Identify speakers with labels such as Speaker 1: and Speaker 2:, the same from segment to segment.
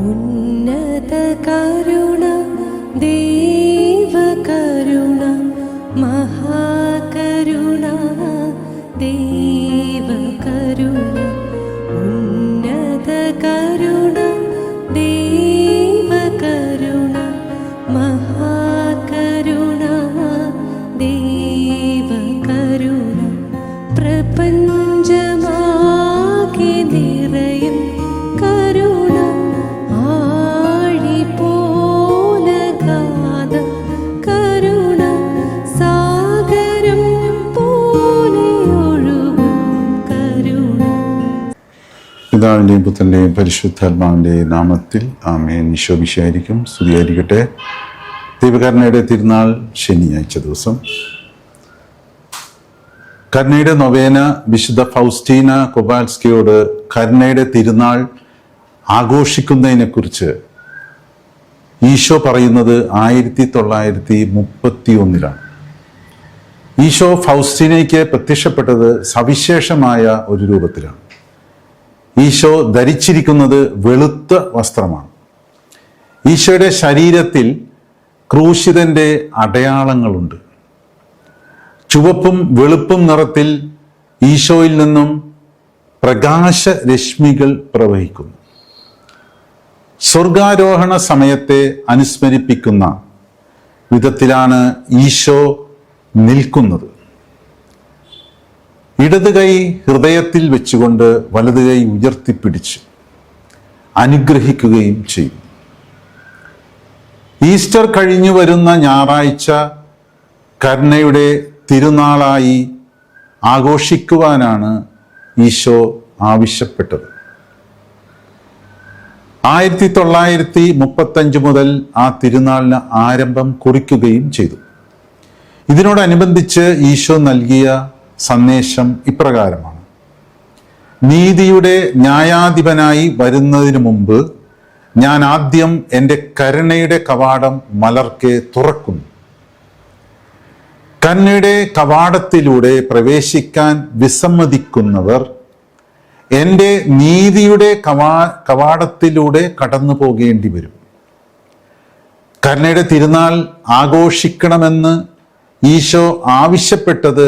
Speaker 1: ഉന്നത കരുണ ദൈവകരുണ മഹാകരുണ ദൈവകരുണ ഉന്നത കരുണ ദൈവകരുണ മഹാകരുണ ദൈവകരുണ പ്രപഞ്ചമാകെ നിറയും കരുണ ആഴി പോലഗാധ കരുണ സാഗരം പോലെ ഒഴുകും കരുണ.
Speaker 2: പിതാവിൻ്റെയും പുത്രൻ്റെയും പരിശുദ്ധാത്മാവിൻ്റെയും നാമത്തിൽ ആമേൻ. ഈശോ മിശിഹായിരിക്കും സ്തുതിയായിരിക്കട്ടെ. ദൈവകരുണയുടെ തിരുനാൾ ശനിയാഴ്ച ദിവസം കരുണയുടെ നൊവേന വിശുദ്ധ ഫൗസ്റ്റീന കൊവാൽസ്കിയോട് കരുണയുടെ തിരുനാൾ ആഘോഷിക്കുന്നതിനെക്കുറിച്ച് ഈശോ പറയുന്നത് 1931 ഈശോ ഫൗസ്റ്റീനയ്ക്ക് പ്രത്യക്ഷപ്പെട്ടത് സവിശേഷമായ ഒരു രൂപത്തിലാണ്. ഈശോ ധരിച്ചിരിക്കുന്നത് വെളുത്ത വസ്ത്രമാണ്. ഈശോയുടെ ശരീരത്തിൽ ക്രൂശിതന്റെ അടയാളങ്ങളുണ്ട്. ചുവപ്പും വെളുപ്പും നിറത്തിൽ ഈശോയിൽ നിന്നും പ്രകാശരശ്മികൾ പ്രവഹിക്കുന്നു. സ്വർഗാരോഹണ സമയത്തെ അനുസ്മരിപ്പിക്കുന്ന വിധത്തിലാണ് ഈശോ നിൽക്കുന്നത്. ഇടത് കൈ ഹൃദയത്തിൽ വെച്ചുകൊണ്ട് വലത് കൈ ഉയർത്തിപ്പിടിച്ച് അനുഗ്രഹിക്കുകയും ചെയ്യും. ഈസ്റ്റർ കഴിഞ്ഞു വരുന്ന ഞായറാഴ്ച കരുണയുടെ തിരുനാളായി ആഘോഷിക്കുവാനാണ് ഈശോ ആവശ്യപ്പെട്ടത്. 1935 മുതൽ ആ തിരുനാളിന് ആരംഭം കുറിക്കുകയും ചെയ്തു. ഇതിനോടനുബന്ധിച്ച് ഈശോ നൽകിയ സന്ദേശം ഇപ്രകാരമാണ്: നീതിയുടെ ന്യായാധിപനായി വരുന്നതിന് മുമ്പ് ഞാൻ ആദ്യം എൻ്റെ കരുണയുടെ കവാടം മലർക്കെ തുറക്കുന്നു. കരുണയുടെ കവാടത്തിലൂടെ പ്രവേശിക്കാൻ വിസമ്മതിക്കുന്നവർ എൻ്റെ നീതിയുടെ കവാടത്തിലൂടെ കടന്നു പോകേണ്ടി വരും. കരുണയുടെ തിരുനാൾ ആഘോഷിക്കണമെന്ന് ഈശോ ആവശ്യപ്പെട്ടത്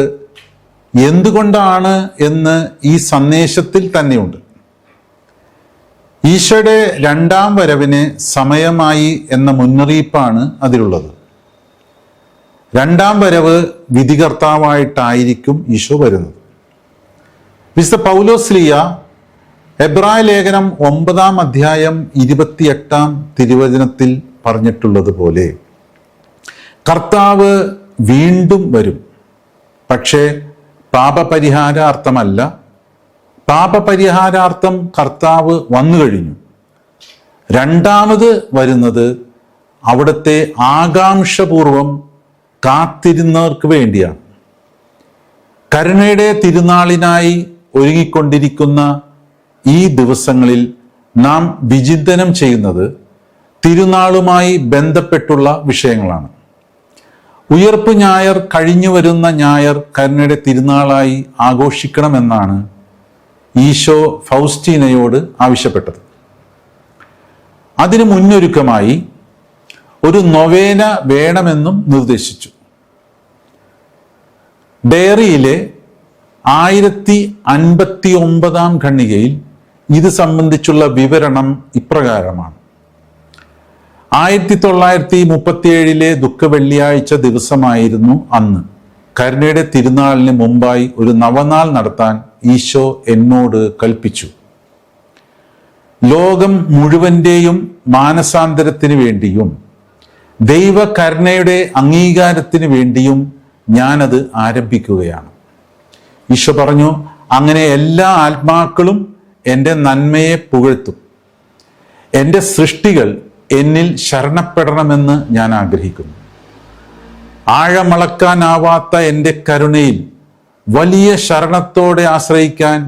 Speaker 2: എന്തുകൊണ്ടാണ് എന്ന് ഈ സന്ദേശത്തിൽ തന്നെയുണ്ട്. ഈശോയുടെ രണ്ടാം വരവിന് സമയമായി എന്ന മുന്നറിയിപ്പാണ് അതിലുള്ളത്. രണ്ടാം വരവ് വിധികർത്താവായിട്ടായിരിക്കും ഈശോ വരുന്നത്. വിശുദ്ധ പൗലോസ്ലീയ എബ്രായ ലേഖനം 9-ാം അധ്യായം 28-ാം തിരുവചനത്തിൽ പറഞ്ഞിട്ടുള്ളത് പോലെ കർത്താവ് വീണ്ടും വരും, പക്ഷേ പാപപരിഹാരാർത്ഥമല്ല. പാപപരിഹാരാർത്ഥം കർത്താവ് വന്നു കഴിഞ്ഞു. രണ്ടാമത് വരുന്നത് അവിടുത്തെ ആകാംക്ഷപൂർവം കാത്തിരുന്നവർക്ക് വേണ്ടിയാണ്. കരുണയുടെ തിരുനാളിനായി ഒരുങ്ങിക്കൊണ്ടിരിക്കുന്ന ഈ ദിവസങ്ങളിൽ നാം വിചിന്തനം ചെയ്യുന്നത് തിരുനാളുമായി ബന്ധപ്പെട്ടുള്ള വിഷയങ്ങളാണ്. ഉയർപ്പ് ഞായർ കഴിഞ്ഞു വരുന്ന ഞായർ കരുണയുടെ തിരുനാളായി ആഘോഷിക്കണമെന്നാണ് ഈശോ ഫൗസ്റ്റീനയോട് ആവശ്യപ്പെട്ടത്. അതിനു മുന്നൊരുക്കമായി ഒരു നൊവേന വേണമെന്നും നിർദ്ദേശിച്ചു. ഡയറിയിലെ 1059-ാം ഖണ്ഡികയിൽ ഇത് സംബന്ധിച്ചുള്ള വിവരണം ഇപ്രകാരമാണ്: 1937 ദുഃഖവെള്ളിയാഴ്ച ദിവസമായിരുന്നു അന്ന്. കരുണയുടെ തിരുനാളിന് മുമ്പായി ഒരു നവനാൾ നടത്താൻ ഈശോ എന്നോട് കൽപ്പിച്ചു. ലോകം മുഴുവൻ്റെയും മാനസാന്തരത്തിന് വേണ്ടിയും ദൈവകരുണയുടെ അംഗീകാരത്തിന് വേണ്ടിയും ഞാനത് ആരംഭിക്കുകയാണ്. ഈശോ പറഞ്ഞു, അങ്ങനെ എല്ലാ ആത്മാക്കളും എൻ്റെ നന്മയെ പുകഴ്ത്തും. എൻ്റെ സൃഷ്ടികൾ എന്നിൽ ശരണപ്പെടണമെന്ന് ഞാൻ ആഗ്രഹിക്കുന്നു. ആഴമളക്കാനാവാത്ത എൻ്റെ കരുണയിൽ വലിയ ശരണത്തോടെ ആശ്രയിക്കാൻ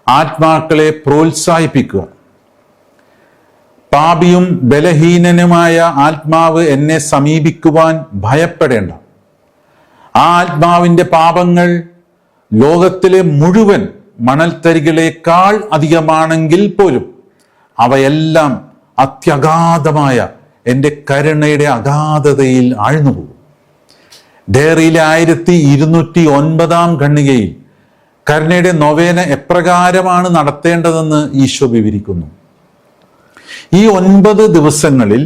Speaker 2: ആത്മാക്കളെ പ്രോത്സാഹിപ്പിക്കുക. പാപിയും ബലഹീനനുമായ ആത്മാവ് എന്നെ സമീപിക്കുവാൻ ഭയപ്പെടേണ്ട. ആ ആത്മാവിൻ്റെ പാപങ്ങൾ ലോകത്തിലെ മുഴുവൻ മണൽത്തരികളേക്കാൾ അധികമാണെങ്കിൽ പോലും അവയെല്ലാം അത്യഗാധമായ എൻ്റെ കരുണയുടെ അഗാധതയിൽ ആഴ്ന്നുപോകും. ഡയറിയിലെ 1209 ഖണ്ഡികയിൽ കരുണയുടെ നൊവേന എപ്രകാരമാണ് നടത്തേണ്ടതെന്ന് ഈശോ വിവരിക്കുന്നു. ഈ 9 ദിവസങ്ങളിൽ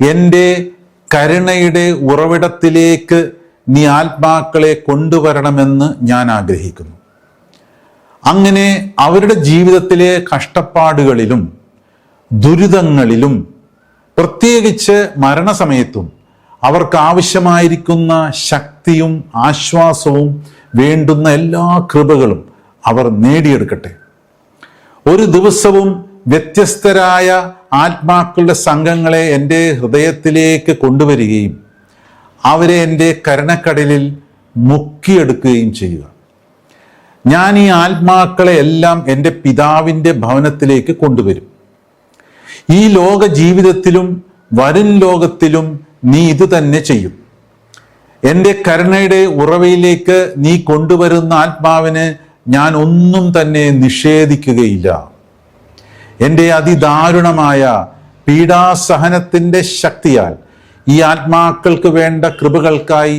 Speaker 2: എൻ്റെ കരുണയുടെ ഉറവിടത്തിലേക്ക് നീ ആത്മാക്കളെ കൊണ്ടുവരണമെന്ന് ഞാൻ ആഗ്രഹിക്കുന്നു. അങ്ങനെ അവരുടെ ജീവിതത്തിലെ കഷ്ടപ്പാടുകളിലും ദുരിതങ്ങളിലും പ്രത്യേകിച്ച് മരണസമയത്തും അവർക്ക് ആവശ്യമായിരിക്കുന്ന ശക്തിയും ആശ്വാസവും വേണ്ടുന്ന എല്ലാ കൃപകളും അവർ നേടിയെടുക്കട്ടെ. ഒരു ദിവസവും വ്യത്യസ്തരായ ആത്മാക്കളുടെ സംഘങ്ങളെ എൻ്റെ ഹൃദയത്തിലേക്ക് കൊണ്ടുവരികയും അവരെ എൻ്റെ കരുണക്കടലിൽ മുക്കിയെടുക്കുകയും ചെയ്യുക. ഞാൻ ഈ ആത്മാക്കളെ എല്ലാം എൻ്റെ പിതാവിൻ്റെ ഭവനത്തിലേക്ക് കൊണ്ടുവരും. ഈ ലോക ജീവിതത്തിലും വരും ലോകത്തിലും നീ ഇത് തന്നെ ചെയ്യും. എൻ്റെ കരുണയുടെ ഉറവയിലേക്ക് നീ കൊണ്ടുവരുന്ന ആത്മാവിന് ഞാൻ ഒന്നും തന്നെ നിഷേധിക്കുകയില്ല. എൻ്റെ അതിദാരുണമായ പീഡാസഹനത്തിൻ്റെ ശക്തിയാൽ ഈ ആത്മാക്കൾക്ക് വേണ്ട കൃപകൾക്കായി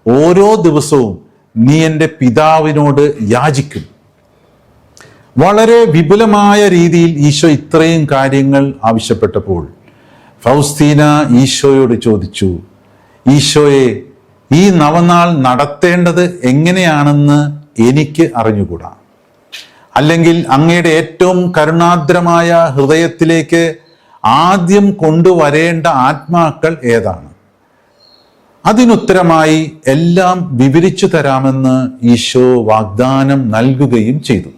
Speaker 2: ഓരോ ദിവസവും നീ എൻ്റെ പിതാവിനോട് യാചിക്കും. വളരെ വിപുലമായ രീതിയിൽ ഈശോ ഇത്രയും കാര്യങ്ങൾ ആവശ്യപ്പെട്ടപ്പോൾ ഫൗസ്തീന ഈശോയോട് ചോദിച്ചു, ഈശോയെ, ഈ നവനാൾ നടത്തേണ്ടത് എങ്ങനെയാണെന്ന് എനിക്ക് അറിഞ്ഞുകൂടാ. അല്ലെങ്കിൽ അങ്ങയുടെ ഏറ്റവും കരുണാദ്രമായ ഹൃദയത്തിലേക്ക് ആദ്യം കൊണ്ടുവരേണ്ട ആത്മാക്കൾ ഏതാണ്? അതിനുത്തരമായി എല്ലാം വിവരിച്ചു തരാമെന്ന് ഈശോ വാഗ്ദാനം നൽകുകയും ചെയ്തു.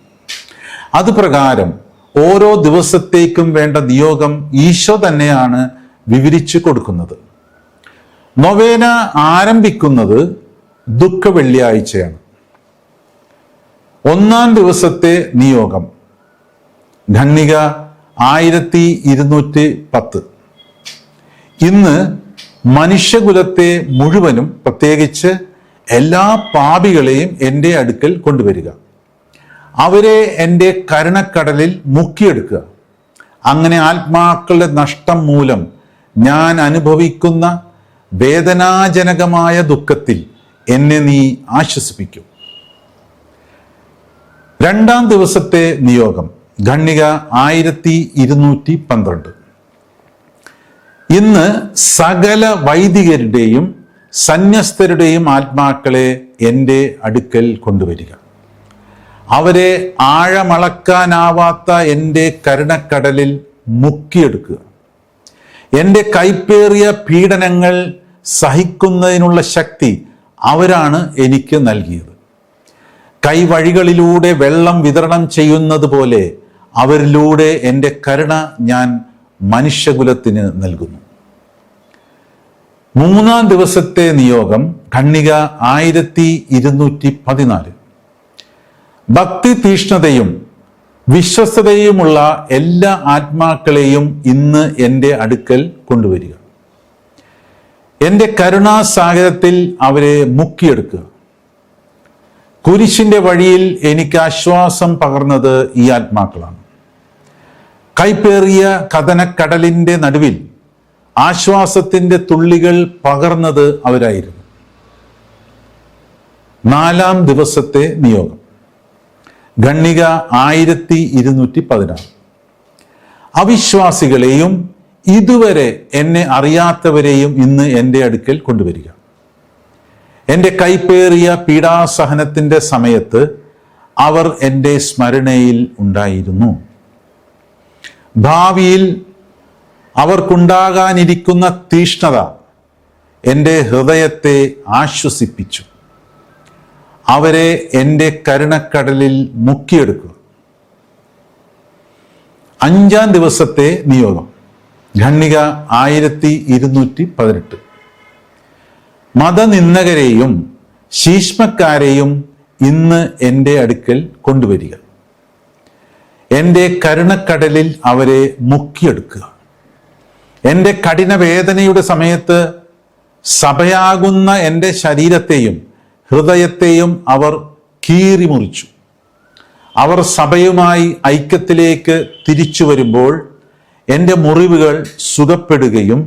Speaker 2: അതുപ്രകാരം ഓരോ ദിവസത്തേക്കും വേണ്ട നിയോഗം ഈശോ തന്നെയാണ് വിവരിച്ചു കൊടുക്കുന്നത്. നൊവേന ആരംഭിക്കുന്നത് ദുഃഖ വെള്ളിയാഴ്ചയാണ്. 1-ാം ദിവസത്തെ നിയോഗം ഖണ്ഡിക 1210. ഇന്ന് മനുഷ്യകുലത്തെ മുഴുവനും, പ്രത്യേകിച്ച് എല്ലാ പാപികളെയും എൻ്റെ അടുക്കൽ കൊണ്ടുവരിക. അവരെ എൻ്റെ കരുണക്കടലിൽ മുക്കിയെടുക്കുക. അങ്ങനെ ആത്മാക്കളുടെ നഷ്ടം മൂലം ഞാൻ അനുഭവിക്കുന്ന വേദനാജനകമായ ദുഃഖത്തിൽ എന്നെ നീ ആശ്വസിപ്പിക്കും. 2-ാം ദിവസത്തെ നിയോഗം ഖണ്ഡിക 1212. ഇന്ന് സകല വൈദികരുടെയും സന്യസ്തരുടെയും ആത്മാക്കളെ എൻ്റെ അടുക്കൽ കൊണ്ടുവരിക. അവരെ ആഴമളക്കാനാവാത്ത എൻ്റെ കരുണക്കടലിൽ മുക്കിയെടുക്കുക. എൻ്റെ കൈപ്പേറിയ പീഡനങ്ങൾ സഹിക്കുന്നതിനുള്ള ശക്തി അവരാണ് എനിക്ക് നൽകിയത്. കൈവഴികളിലൂടെ വെള്ളം വിതരണം ചെയ്യുന്നത് പോലെ അവരിലൂടെ എൻ്റെ കരുണ ഞാൻ മനുഷ്യകുലത്തിന് നൽകുന്നു. 3-ാം ദിവസത്തെ നിയോഗം ഖണ്ഡിക 1214. ഭക്തി തീഷ്ണതയും വിശ്വസ്തതയുമുള്ള എല്ലാ ആത്മാക്കളെയും ഇന്ന് എൻ്റെ അടുക്കൽ കൊണ്ടുവരിക. എൻ്റെ കരുണാസാഗരത്തിൽ അവരെ മുക്കിയെടുക്കുക. കുരിശിൻ്റെ വഴിയിൽ എനിക്ക് ആശ്വാസം പകർന്നത് ഈ ആത്മാക്കളാണ്. കൈപ്പേറിയ കഥനക്കടലിൻ്റെ നടുവിൽ ആശ്വാസത്തിൻ്റെ തുള്ളികൾ പകർന്നത് അവരായിരുന്നു. 4-ാം ദിവസത്തെ നിയോഗം ഖണ്ഡിക 1216. അവിശ്വാസികളെയും ഇതുവരെ എന്നെ അറിയാത്തവരെയും ഇന്ന് എൻ്റെ അടുക്കൽ കൊണ്ടുവരിക. എൻ്റെ കൈപ്പേറിയ പീഡാസഹനത്തിൻ്റെ സമയത്ത് അവർ എൻ്റെ സ്മരണയിൽ ഉണ്ടായിരുന്നു. ഭാവിയിൽ അവർക്കുണ്ടാകാനിരിക്കുന്ന തീഷ്ണത എൻ്റെ ഹൃദയത്തെ ആശ്വസിപ്പിച്ചു. അവരെ എൻ്റെ കരുണക്കടലിൽ മുക്കിയെടുക്കുക. 5-ാം ദിവസത്തെ നിയോഗം ഖണ്ഡിക 1218. മതനിന്ദകരെയും ശീഷ്മക്കാരെയും ഇന്ന് എൻ്റെ അടുക്കൽ കൊണ്ടുവരിക. എൻ്റെ കരുണക്കടലിൽ അവരെ മുക്കിയെടുക്കുക. എൻ്റെ കഠിനവേദനയുടെ സമയത്ത് സഭയാകുന്ന എൻ്റെ ശരീരത്തെയും ഹൃദയത്തെയും അവർ കീറിമുറിച്ചു. അവർ സഭയുമായി ഐക്യത്തിലേക്ക് തിരിച്ചു വരുമ്പോൾ എൻ്റെ മുറിവുകൾ സുഖപ്പെടുകയും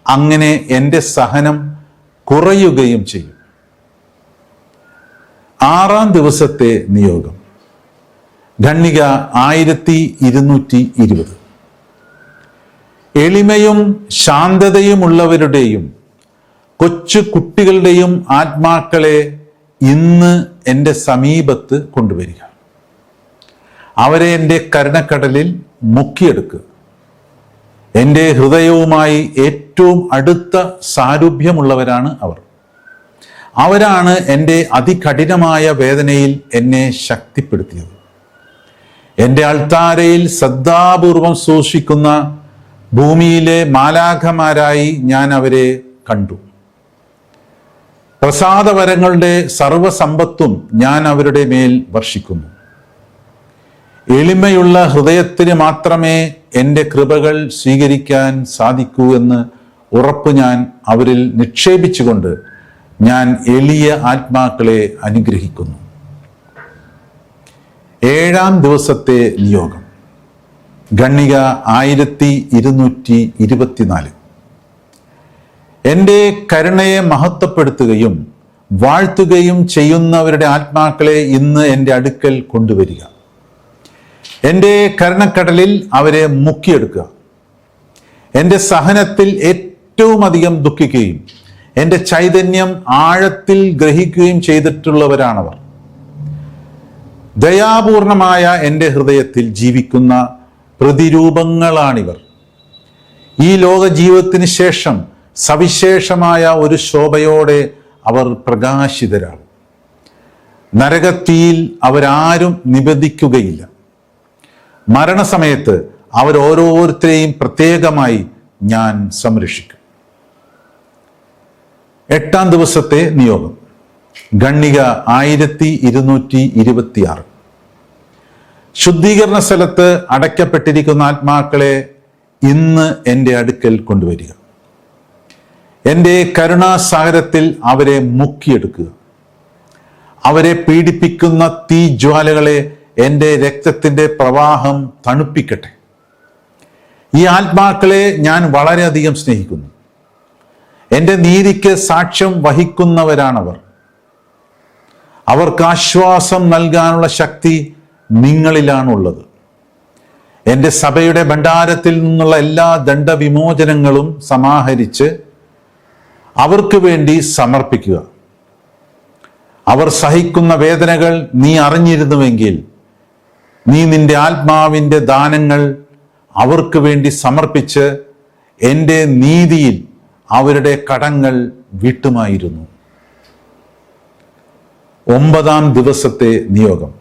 Speaker 2: അങ്ങനെ എൻ്റെ സഹനം കുറയുകയും ചെയ്യും. 6-ാം ദിവസത്തെ നിയോഗം. ഖണ്ഡിക 1220. എളിമയും ശാന്തതയുമുള്ളവരുടെയും കൊച്ചു കുട്ടികളുടെയും ആത്മാക്കളെ ഇന്ന് എൻ്റെ സമീപത്ത് കൊണ്ടുവരിക. അവരെ എൻ്റെ കരുണക്കടലിൽ മുക്കിയെടുക്കുക. എൻ്റെ ഹൃദയവുമായി ഏറ്റവും അടുത്ത സാരൂപ്യമുള്ളവരാണ് അവർ. അവരാണ് എൻ്റെ അതികഠിനമായ വേദനയിൽ എന്നെ ശക്തിപ്പെടുത്തിയത്. എൻ്റെ അൾത്താരയിൽ ശ്രദ്ധാപൂർവം സൂക്ഷിക്കുന്ന ഭൂമിയിലെ മാലാഖമാരായി ഞാൻ അവരെ കണ്ടു. പ്രസാദവരങ്ങളുടെ സർവസമ്പത്തും ഞാൻ അവരുടെ മേൽ വർഷിക്കുന്നു. എളിമയുള്ള ഹൃദയത്തിന് മാത്രമേ എൻ്റെ കൃപകൾ സ്വീകരിക്കാൻ സാധിക്കൂ എന്ന് ഉറപ്പ് ഞാൻ അവരിൽ നിക്ഷേപിച്ചുകൊണ്ട് ഞാൻ എളിയ ആത്മാക്കളെ അനുഗ്രഹിക്കുന്നു. 7-ാം ദിവസത്തെ നിയോഗം. ഖണ്ഡിക 1224. എൻ്റെ കരുണയെ മഹത്വപ്പെടുത്തുകയും വാഴ്ത്തുകയും ചെയ്യുന്നവരുടെ ആത്മാക്കളെ ഇന്ന് എൻ്റെ അടുക്കൽ കൊണ്ടുവരിക. എൻ്റെ കരുണക്കടലിൽ അവരെ മുക്കിയെടുക്കുക. എൻ്റെ സഹനത്തിൽ ഏറ്റവും അധികം ദുഃഖിക്കുകയും എൻ്റെ ചൈതന്യം ആഴത്തിൽ ഗ്രഹിക്കുകയും ചെയ്തിട്ടുള്ളവരാണവർ. ദയാപൂർണമായ എൻ്റെ ഹൃദയത്തിൽ ജീവിക്കുന്ന പ്രതിരൂപങ്ങളാണിവർ. ഈ ലോക ജീവിതത്തിന് ശേഷം സവിശേഷമായ ഒരു ശോഭയോടെ അവർ പ്രകാശിതരാകും. നരകത്തീയിൽ അവരാരും നിബന്ധിക്കുകയില്ല. മരണസമയത്ത് അവരോരോരുത്തരെയും പ്രത്യേകമായി ഞാൻ സംരക്ഷിക്കും. 8-ാം ദിവസത്തെ നിയോഗം. ഖണ്ഡിക 1226. ശുദ്ധീകരണ സ്ഥലത്ത് അടയ്ക്കപ്പെട്ടിരിക്കുന്ന ആത്മാക്കളെ ഇന്ന് എൻ്റെ അടുക്കൽ കൊണ്ടുവരിക. എൻ്റെ കരുണാസാഗരത്തിൽ അവരെ മുക്കിയെടുക്കുക. അവരെ പീഡിപ്പിക്കുന്ന തീജ്വാലകളെ എൻ്റെ രക്തത്തിൻ്റെ പ്രവാഹം തണുപ്പിക്കട്ടെ. ഈ ആത്മാക്കളെ ഞാൻ വളരെയധികം സ്നേഹിക്കുന്നു. എൻ്റെ നീതിക്ക് സാക്ഷ്യം വഹിക്കുന്നവരാണവർ. അവർക്ക് ആശ്വാസം നൽകാനുള്ള ശക്തി നിങ്ങളിലാണുള്ളത്. എൻ്റെ സഭയുടെ ഭണ്ഡാരത്തിൽ നിന്നുള്ള എല്ലാ ദണ്ഡവിമോചനങ്ങളും സമാഹരിച്ച് അവർക്ക് വേണ്ടി സമർപ്പിക്കുക. അവർ സഹിക്കുന്ന വേദനകൾ നീ അറിഞ്ഞിരുന്നുവെങ്കിൽ നീ നിന്റെ ആത്മാവിൻ്റെ ദാനങ്ങൾ അവർക്ക് വേണ്ടി സമർപ്പിച്ച് എൻ്റെ നീതിയിൽ അവരുടെ കടങ്ങൾ വീട്ടുമായിരുന്നു. 9-ാം ദിവസത്തെ നിയോഗം.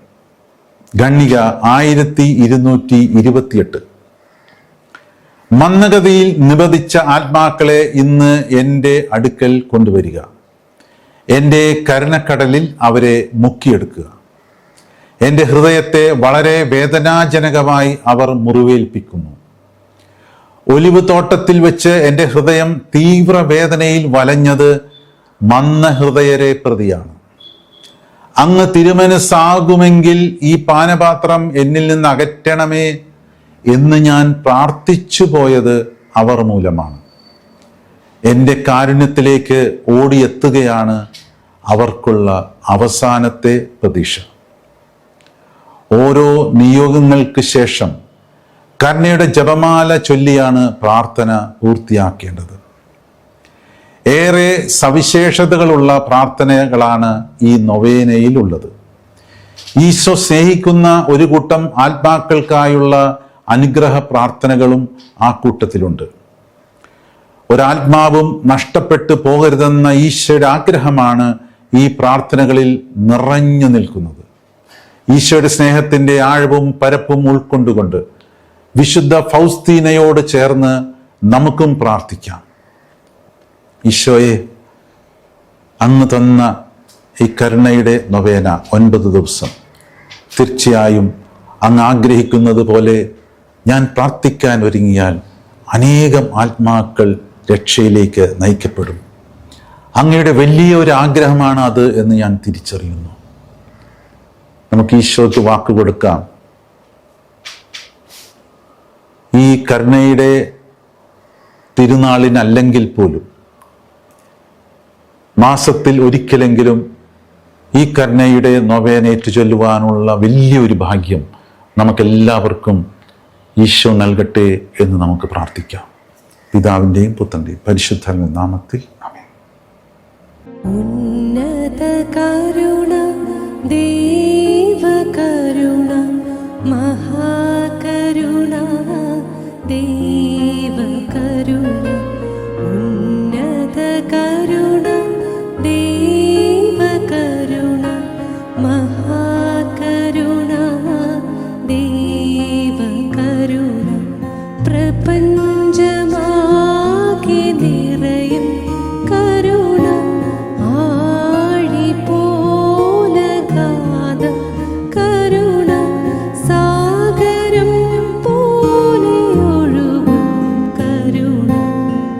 Speaker 2: ഖണ്ഡിക 1228. മന്ദഗതിയിൽ നിബന്ധിച്ച ആത്മാക്കളെ ഇന്ന് എൻ്റെ അടുക്കൽ കൊണ്ടുവരിക. എൻ്റെ കരുണക്കടലിൽ അവരെ മുക്കിയെടുക്കുക. എൻ്റെ ഹൃദയത്തെ വളരെ വേദനാജനകമായി അവർ മുറിവേൽപ്പിക്കുന്നു. ഒലിവ് തോട്ടത്തിൽ വെച്ച് എൻ്റെ ഹൃദയം തീവ്ര വേദനയിൽ വലഞ്ഞത് മന്ദഹൃദയരെ പ്രതിയാണ്. അങ്ങ് തിരുമനസ്സാകുമെങ്കിൽ ഈ പാനപാത്രം എന്നിൽ നിന്ന് അകറ്റണമേ എന്ന് ഞാൻ പ്രാർത്ഥിച്ചു പോയത് അവർ മൂലമാണ്. എൻ്റെ കാരുണ്യത്തിലേക്ക് ഓടിയെത്തുകയാണ് അവർക്കുള്ള അവസാനത്തെ പ്രതീക്ഷ. ഓരോ നിയോഗങ്ങൾക്ക് ശേഷം കരുണയുടെ ജപമാല ചൊല്ലിയാണ് പ്രാർത്ഥന പൂർത്തിയാക്കേണ്ടത്. ഏറെ സവിശേഷതകളുള്ള പ്രാർത്ഥനകളാണ് ഈ നൊവേനയിൽ ഉള്ളത്. ഈശോ സ്നേഹിക്കുന്ന ഒരു കൂട്ടം ആത്മാക്കൾക്കായുള്ള അനുഗ്രഹ പ്രാർത്ഥനകളും ആ കൂട്ടത്തിലുണ്ട്. ഒരാത്മാവും നഷ്ടപ്പെട്ടു പോകരുതെന്ന ഈശോയുടെ ആഗ്രഹമാണ് ഈ പ്രാർത്ഥനകളിൽ നിറഞ്ഞു നിൽക്കുന്നത്. ഈശോയുടെ സ്നേഹത്തിൻ്റെ ആഴവും പരപ്പും ഉൾക്കൊണ്ടുകൊണ്ട് വിശുദ്ധ ഫൗസ്തീനയോട് ചേർന്ന് നമുക്കും പ്രാർത്ഥിക്കാം. ഈശോയെ, അങ്ങ് തന്ന ഈ കരുണയുടെ നൊവേന 9 ദിവസം തീർച്ചയായും അങ്ങ് ആഗ്രഹിക്കുന്നത് പോലെ ഞാൻ പ്രാർത്ഥിക്കാൻ ഒരുങ്ങിയാൽ അനേകം ആത്മാക്കൾ രക്ഷയിലേക്ക് നയിക്കപ്പെടും. അങ്ങയുടെ വലിയൊരു ആഗ്രഹമാണ് അത് എന്ന് ഞാൻ തിരിച്ചറിയുന്നു. നമുക്ക് ഈശോയ്ക്ക് വാക്ക് കൊടുക്കാം. ഈ കരുണയുടെ തിരുനാളിനല്ലെങ്കിൽ പോലും മാസത്തിൽ ഒരിക്കലെങ്കിലും ഈ കരുണയുടെ നൊവേനേറ്റ് ചൊല്ലുവാനുള്ള വലിയൊരു ഭാഗ്യം നമുക്കെല്ലാവർക്കും ഈശോ നൽകട്ടെ എന്ന് നമുക്ക് പ്രാർത്ഥിക്കാം. പിതാവിൻ്റെയും പുത്രൻ്റെയും പരിശുദ്ധ നാമത്തിൽ ആമേൻ.
Speaker 1: ഉന്നത കരുണ ദൈവകരുണ മഹാകരുണ ദൈവകരുണ